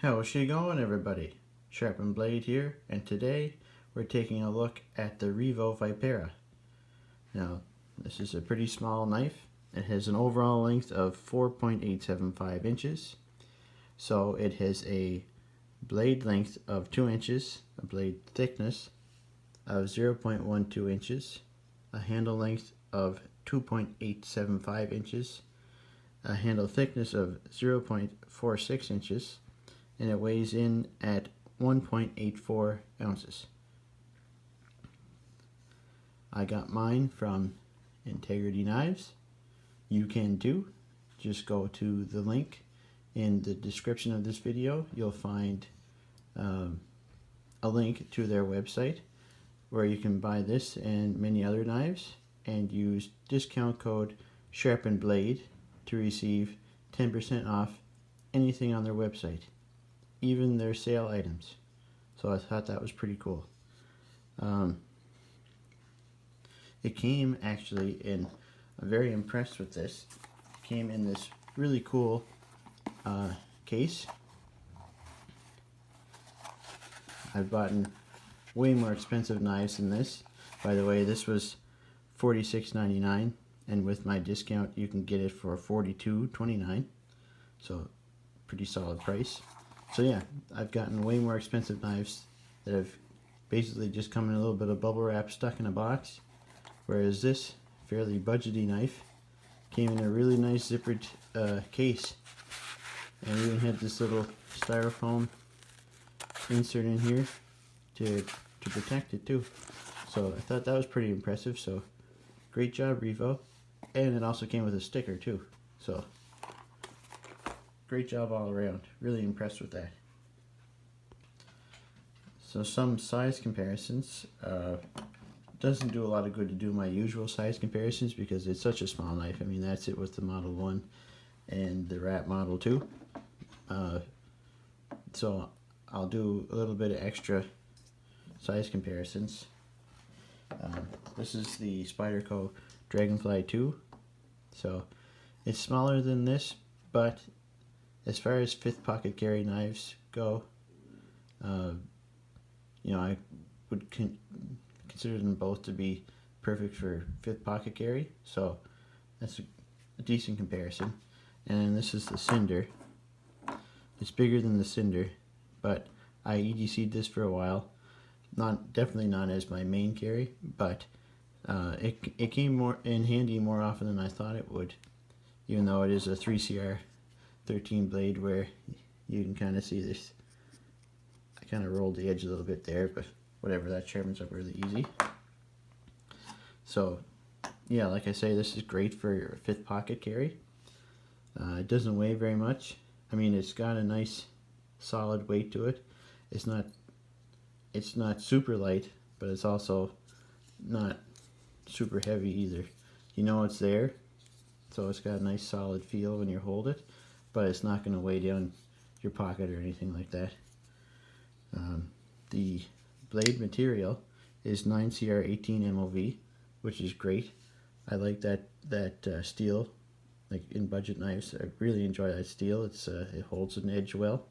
How's she going, everybody? Sharpened Blade here, and today we're taking a look at the Revo Vipera. Now, this is a pretty small knife. It has an overall length of 4.875 inches. So it has a blade length of 2 inches, a blade thickness of 0.12 inches, a handle length of 2.875 inches, a handle thickness of 0.46 inches, and it weighs in at 1.84 ounces. I got mine from Integrity Knives. You can too. Just go to the link in the description of this video. You'll find a link to their website where you can buy this and many other knives and use discount code SharpenedBlade to receive 10% off anything on their website, even their sale items. So I thought that was pretty cool. It came actually in, I'm very impressed with this. It came in this really cool case. I've bought way more expensive knives than this. By the way, this was $46.99, and with my discount you can get it for $42.29. So pretty solid price. So yeah, I've gotten way more expensive knives that have basically just come in a little bit of bubble wrap stuck in a box, whereas this fairly budgety knife came in a really nice zippered case, and even had this little styrofoam insert in here to protect it too. So I thought that was pretty impressive. So great job, Revo. And it also came with a sticker too. So great job all around. Really impressed with that. So some size comparisons. Doesn't do a lot of good to do my usual size comparisons because it's such a small knife. I mean, that's it with the Model 1 and the Rat Model 2. So I'll do a little bit of extra size comparisons. This is the Spyderco Dragonfly 2. So it's smaller than this, but as far as fifth pocket carry knives go, I would consider them both to be perfect for fifth pocket carry. So that's a decent comparison. And this is the Cinder. It's bigger than the Cinder, but I EDC'd this for a while. Definitely not as my main carry, but it came more in handy more often than I thought it would, even though it is a 3CR13 blade where you can kind of see this. I kind of rolled the edge a little bit there, but whatever, that sharpens up really easy. So yeah, like I say, this is great for fifth pocket carry. It doesn't weigh very much. I mean, it's got a nice solid weight to it. It's not super light, but it's also not super heavy either. You know it's there, so it's got a nice solid feel when you hold it, but it's not going to weigh down your pocket or anything like that. The blade material is 9CR18 MOV, which is great. I like that steel. Like in budget knives, I really enjoy that steel. It holds an edge well,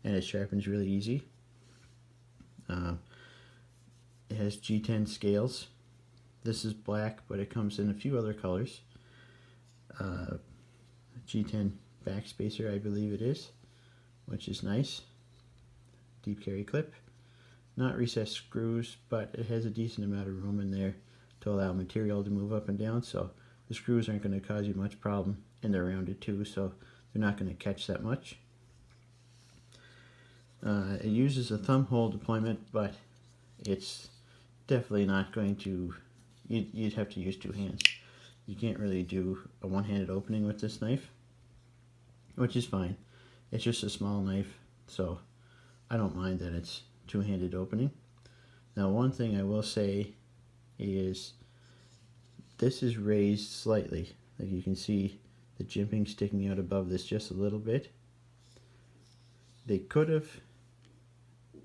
and it sharpens really easy. It has G10 scales. This is black, but it comes in a few other colors. G10 backspacer, I believe it is, which is nice. Deep carry clip. Not recessed screws, but it has a decent amount of room in there to allow material to move up and down, so the screws aren't going to cause you much problem, and they're rounded too, so they're not going to catch that much. It uses a thumb hole deployment, but it's definitely not going to, you'd have to use two hands. You can't really do a one-handed opening with this knife, which is fine. It's just a small knife, so I don't mind that it's two-handed opening. Now, one thing I will say is this is raised slightly. Like you can see the jimping sticking out above this just a little bit. They could have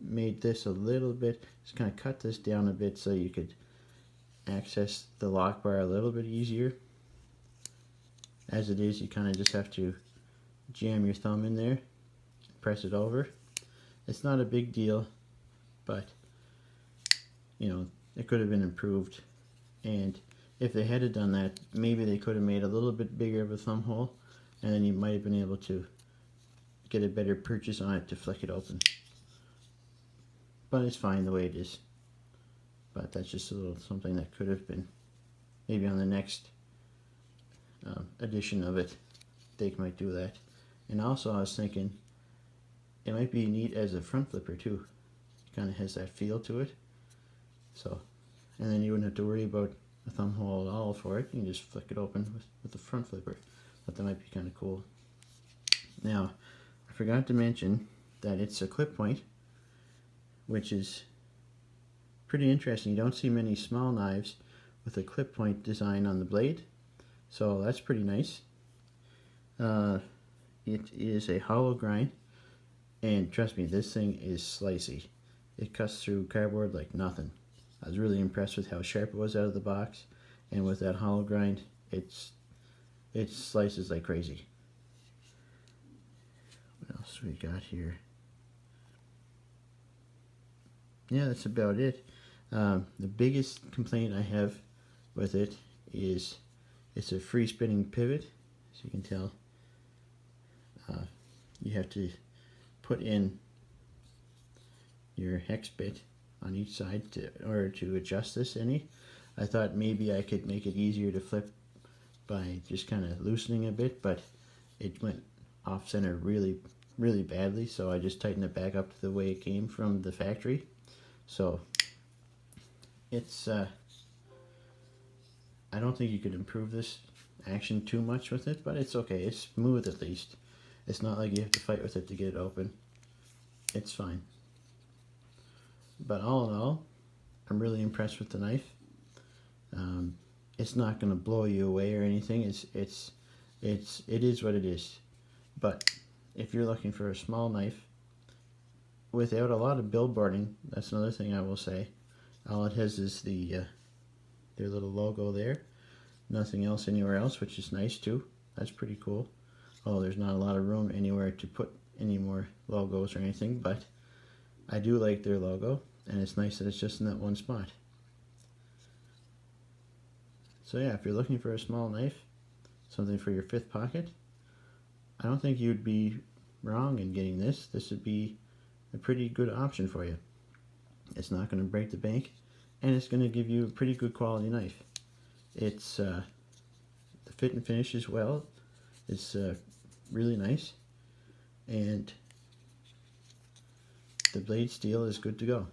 made this a little bit, just kind of cut this down a bit so you could access the lock bar a little bit easier. As it is, you kind of just have to jam your thumb in there, press it over, It's not a big deal, but you know, it could have been improved. And if they had done that, maybe they could have made a little bit bigger of a thumb hole, and then you might have been able to get a better purchase on it to flick it open. But it's fine the way it is. But that's just a little something that could have been, maybe on the next edition of it, they might do that. And also I was thinking, it might be neat as a front flipper too. It kind of has that feel to it. So, and then you wouldn't have to worry about a thumb hole at all for it. You can just flick it open with the front flipper. But that might be kind of cool. Now, I forgot to mention that it's a clip point, which is pretty interesting. You don't see many small knives with a clip point design on the blade, so that's pretty nice. It is a hollow grind, and trust me, this thing is slicey. It cuts through cardboard like nothing. I was really impressed with how sharp it was out of the box, and with that hollow grind, it slices like crazy. What else we got here? Yeah, that's about it. The biggest complaint I have with it is it's a free spinning pivot. As you can tell, you have to put in your hex bit on each side in order to adjust this any. I thought maybe I could make it easier to flip by just kind of loosening a bit, but it went off center really badly, so I just tightened it back up to the way it came from the factory. So it's I don't think you could improve this action too much with it, but it's okay. It's smooth at least. It's not like you have to fight with it to get it open. It's fine. But all in all, I'm really impressed with the knife. It's not going to blow you away or anything. It is what it is. But if you're looking for a small knife without a lot of billboarding, that's another thing I will say. All it has is their little logo there. Nothing else anywhere else, which is nice too. That's pretty cool. Oh, there's not a lot of room anywhere to put any more logos or anything, but I do like their logo, and it's nice that it's just in that one spot. So yeah, if you're looking for a small knife, something for your fifth pocket, I don't think you'd be wrong in getting this. This would be a pretty good option for you. It's not going to break the bank, and it's going to give you a pretty good quality knife. It's the fit and finish as well. It's really nice, and the blade steel is good to go.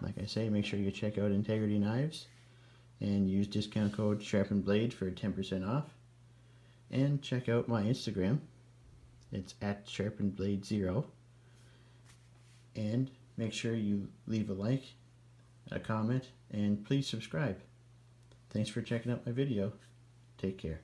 Like I say, make sure you check out Integrity Knives and use discount code SharpenedBlade for 10% off. And check out my Instagram. It's at SharpenedBlade0. And make sure you leave a like, a comment, and please subscribe. Thanks for checking out my video. Take care.